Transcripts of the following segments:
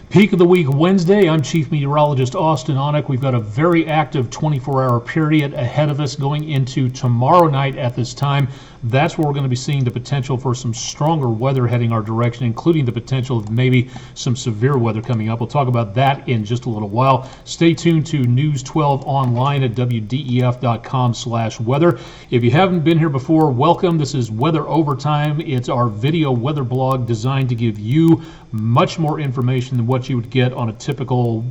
Peak of the week Wednesday. I'm Chief Meteorologist Austin Onick. We've got a very active 24-hour period ahead of us going into tomorrow night at this time. That's where we're going to be seeing the potential for some stronger weather heading our direction, including the potential of maybe some severe weather coming up. We'll talk about that in just a little while. Stay tuned to News 12 online at wdef.com/weather. If you haven't been here before, welcome. This is Weather Overtime. It's our video weather blog designed to give you much more information than what you would get on a typical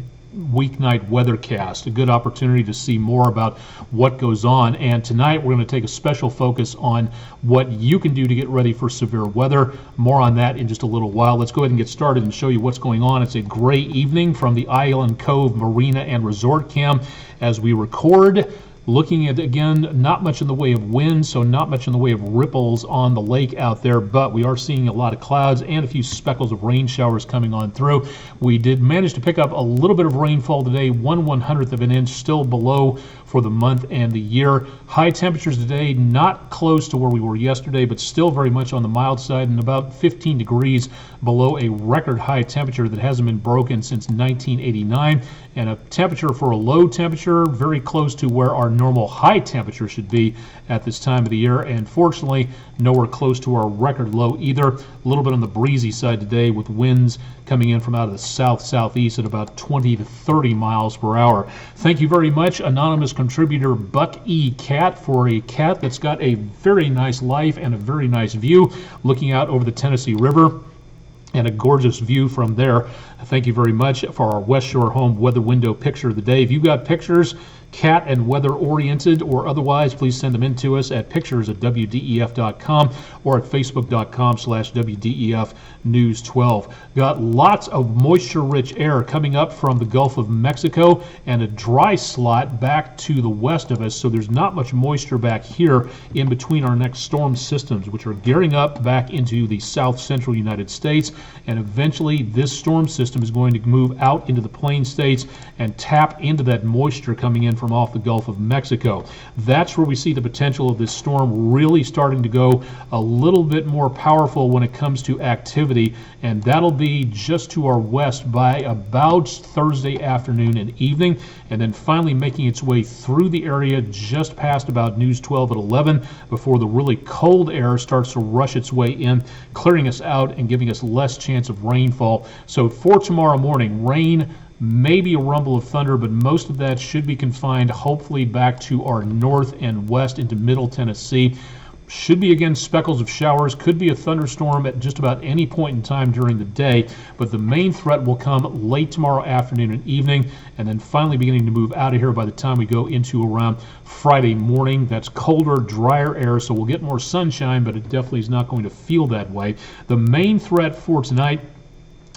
weeknight weathercast. A good opportunity to see more about what goes on. And tonight we're going to take a special focus on what you can do to get ready for severe weather. More on that in just a little while. Let's go ahead and get started and show you what's going on. It's a gray evening from the Island Cove Marina and Resort Cam as we record. Looking at, again, not much in the way of wind, so not much in the way of ripples on the lake out there, but we are seeing a lot of clouds and a few speckles of rain showers coming on through. We did manage to pick up a little bit of rainfall today, 1/100th of an inch, still below for the month and the year. High temperatures today, not close to where we were yesterday, but still very much on the mild side and about 15 degrees below a record high temperature that hasn't been broken since 1989. And a temperature for a low temperature very close to where our normal high temperature should be at this time of the year, and fortunately nowhere close to our record low either. A little bit on the breezy side today with winds coming in from out of the south-southeast at about 20 to 30 miles per hour. Thank you very much, anonymous contributor Buck E. Cat, for a cat that's got a very nice life and a very nice view looking out over the Tennessee River and a gorgeous view from there. Thank you very much for our West Shore Home weather window picture of the day. If you've got pictures, cat and weather oriented or otherwise, please send them in to us at pictures@wdef.com or at facebook.com/WDEF News 12. Got lots of moisture rich air coming up from the Gulf of Mexico and a dry slot back to the west of us, so there's not much moisture back here in between our next storm systems, which are gearing up back into the south central United States, and eventually this storm system is going to move out into the plain states and tap into that moisture coming in from off the Gulf of Mexico. That's where we see the potential of this storm really starting to go a little bit more powerful when it comes to activity, and that'll be just to our west by about Thursday afternoon and evening, and then finally making its way through the area just past about News 12 at 11 before the really cold air starts to rush its way in, clearing us out and giving us less chance of rainfall. So for tomorrow morning, rain, maybe a rumble of thunder, but most of that should be confined hopefully back to our north and west into middle Tennessee. Should be, again, speckles of showers, could be a thunderstorm at just about any point in time during the day, but the main threat will come late tomorrow afternoon and evening, and then finally beginning to move out of here by the time we go into around Friday morning. That's colder, drier air, so we'll get more sunshine, but it definitely is not going to feel that way. The main threat for tonight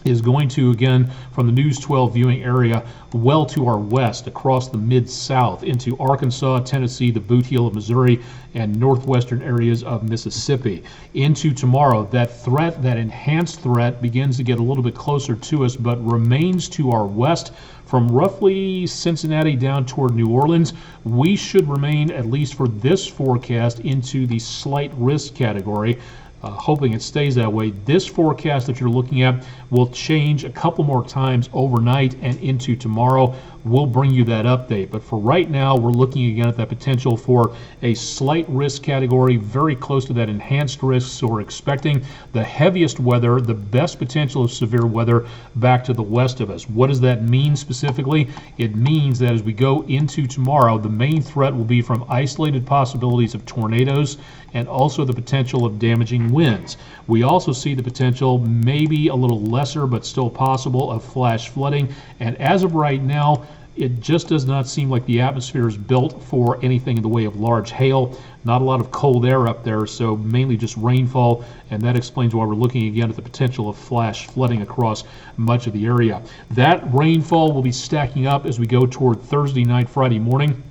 is going to, again, from the News 12 viewing area, well to our west, across the Mid-South, into Arkansas, Tennessee, the Boot Heel of Missouri, and northwestern areas of Mississippi. Into tomorrow, that threat, that enhanced threat, begins to get a little bit closer to us, but remains to our west. From roughly Cincinnati down toward New Orleans, we should remain, at least for this forecast, into the slight risk category. Hoping it stays that way. This forecast that you're looking at will change a couple more times overnight and into tomorrow. We'll bring you that update. But for right now, we're looking again at that potential for a slight risk category, very close to that enhanced risk. So we're expecting the heaviest weather, the best potential of severe weather back to the west of us. What does that mean specifically? It means that as we go into tomorrow, the main threat will be from isolated possibilities of tornadoes and also the potential of damaging winds. We also see the potential, maybe a little lesser but still possible, of flash flooding. And as of right now, it just does not seem like the atmosphere is built for anything in the way of large hail. Not a lot of cold air up there, so mainly just rainfall, and that explains why we're looking again at the potential of flash flooding across much of the area. That rainfall will be stacking up as we go toward Thursday night, Friday morning.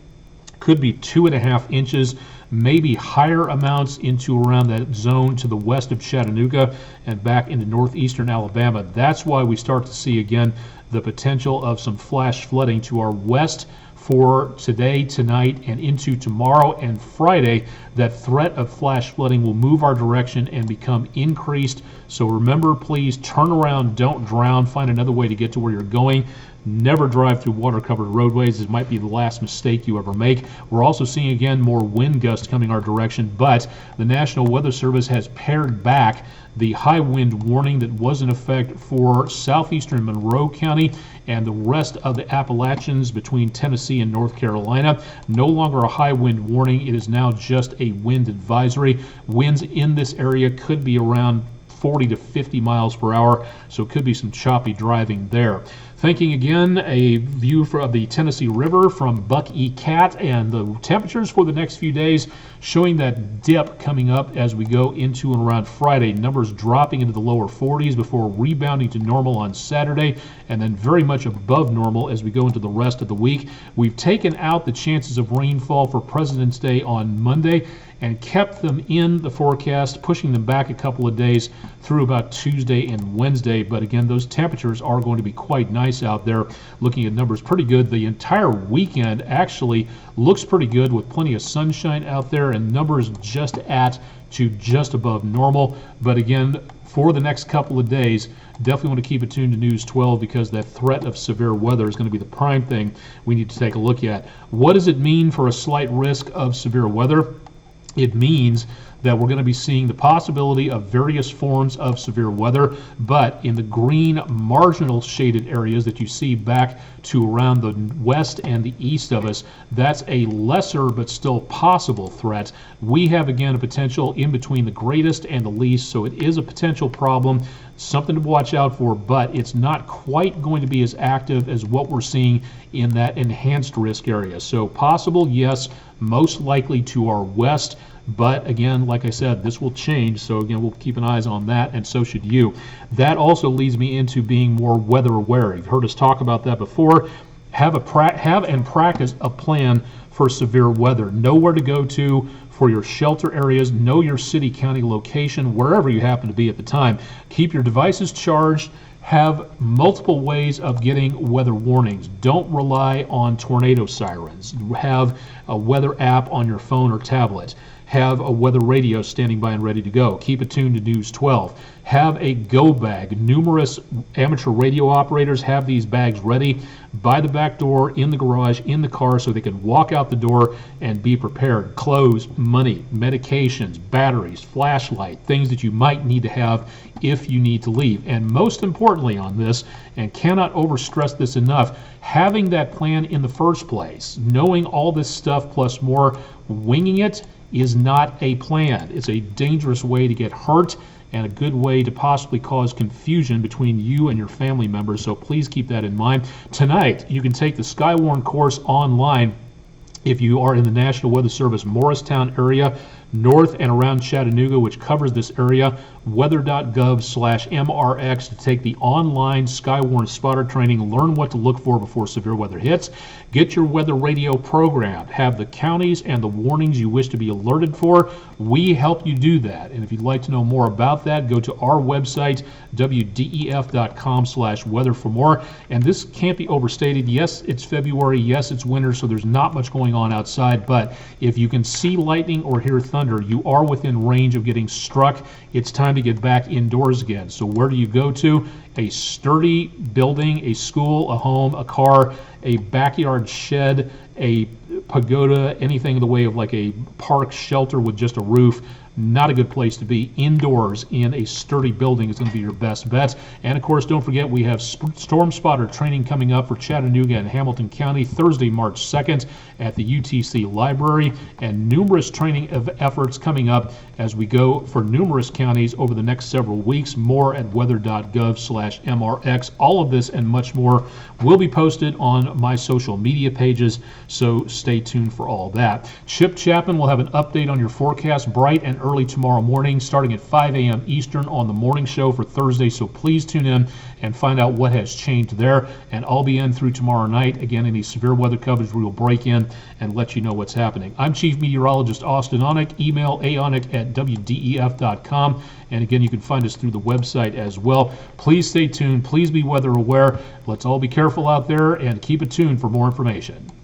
could be 2.5 inches, maybe higher amounts into around that zone to the west of Chattanooga and back into northeastern Alabama. That's why we start to see again the potential of some flash flooding to our west for today, tonight, and into tomorrow and Friday. That threat of flash flooding will move our direction and become increased. So remember, please turn around, don't drown, find another way to get to where you're going. Never drive through water-covered roadways. It might be the last mistake you ever make. We're also seeing again more wind gusts coming our direction, but the National Weather Service has pared back the high wind warning that was in effect for southeastern Monroe County and the rest of the Appalachians between Tennessee and North Carolina. No longer a high wind warning. It is now just a wind advisory. Winds in this area could be around 40 to 50 miles per hour, so it could be some choppy driving there. Thinking again, a view of the Tennessee River from Buck E. Cat, and the temperatures for the next few days showing that dip coming up as we go into and around Friday. Numbers dropping into the lower 40s before rebounding to normal on Saturday, and then very much above normal as we go into the rest of the week. We've taken out the chances of rainfall for President's Day on Monday and kept them in the forecast, pushing them back a couple of days through about Tuesday and Wednesday. But again, those temperatures are going to be quite nice out there. Looking at numbers, pretty good. The entire weekend actually looks pretty good with plenty of sunshine out there and numbers just at to just above normal. But again, for the next couple of days, definitely want to keep it tuned to News 12 because that threat of severe weather is going to be the prime thing we need to take a look at. What does it mean for a slight risk of severe weather? It means that we're going to be seeing the possibility of various forms of severe weather, but in the green marginal shaded areas that you see back to around the west and the east of us, that's a lesser but still possible threat. We have again a potential in between the greatest and the least, so it is a potential problem, something to watch out for, but it's not quite going to be as active as what we're seeing in that enhanced risk area. So possible, yes, most likely to our west. But again, like I said, this will change. So again, we'll keep an eye on that, and so should you. That also leads me into being more weather aware. You've heard us talk about that before. Have and practice a plan for severe weather. Know where to go to for your shelter areas. Know your city, county location, wherever you happen to be at the time. Keep your devices charged. Have multiple ways of getting weather warnings. Don't rely on tornado sirens. Have a weather app on your phone or tablet. Have a weather radio standing by and ready to go. Keep it tuned to News 12. Have a go bag. Numerous amateur radio operators have these bags ready by the back door, in the garage, in the car, so they can walk out the door and be prepared. Clothes, money, medications, batteries, flashlight, things that you might need to have if you need to leave. And most importantly on this, and cannot overstress this enough, having that plan in the first place, knowing all this stuff plus more, winging it is not a plan. It's a dangerous way to get hurt and a good way to possibly cause confusion between you and your family members. So please keep that in mind. Tonight, you can take the Skywarn course online if you are in the National Weather Service Morristown area, north and around Chattanooga, which covers this area. Weather.gov/MRX to take the online Skywarn spotter training. Learn what to look for before severe weather hits. Get your weather radio programmed. Have the counties and the warnings you wish to be alerted for. We help you do that. And if you'd like to know more about that, go to our website, wdef.com/weather for more. And this can't be overstated. Yes, it's February. Yes, it's winter, so there's not much going on outside. But if you can see lightning or hear thunder, you are within range of getting struck. It's time to get back indoors again. So where do you go to? A sturdy building, a school, a home, a car, a backyard shed, a pagoda, anything in the way of like a park shelter with just a roof. Not a good place to be. Indoors in a sturdy building is going to be your best bet. And of course, don't forget we have storm spotter training coming up for Chattanooga and Hamilton County Thursday, March 2nd at the UTC Library, and numerous training efforts coming up as we go for numerous counties over the next several weeks. More at weather.gov/MRX. All of this and much more will be posted on my social media pages, so stay tuned for all that. Chip Chapman will have an update on your forecast bright and early early tomorrow morning, starting at 5 a.m. Eastern on the morning show for Thursday. So please tune in and find out what has changed there. And I'll be in through tomorrow night. Again, any severe weather coverage, we will break in and let you know what's happening. I'm Chief Meteorologist Austin Onick. Email aonick@wdef.com. And again, you can find us through the website as well. Please stay tuned. Please be weather aware. Let's all be careful out there and keep it tuned for more information.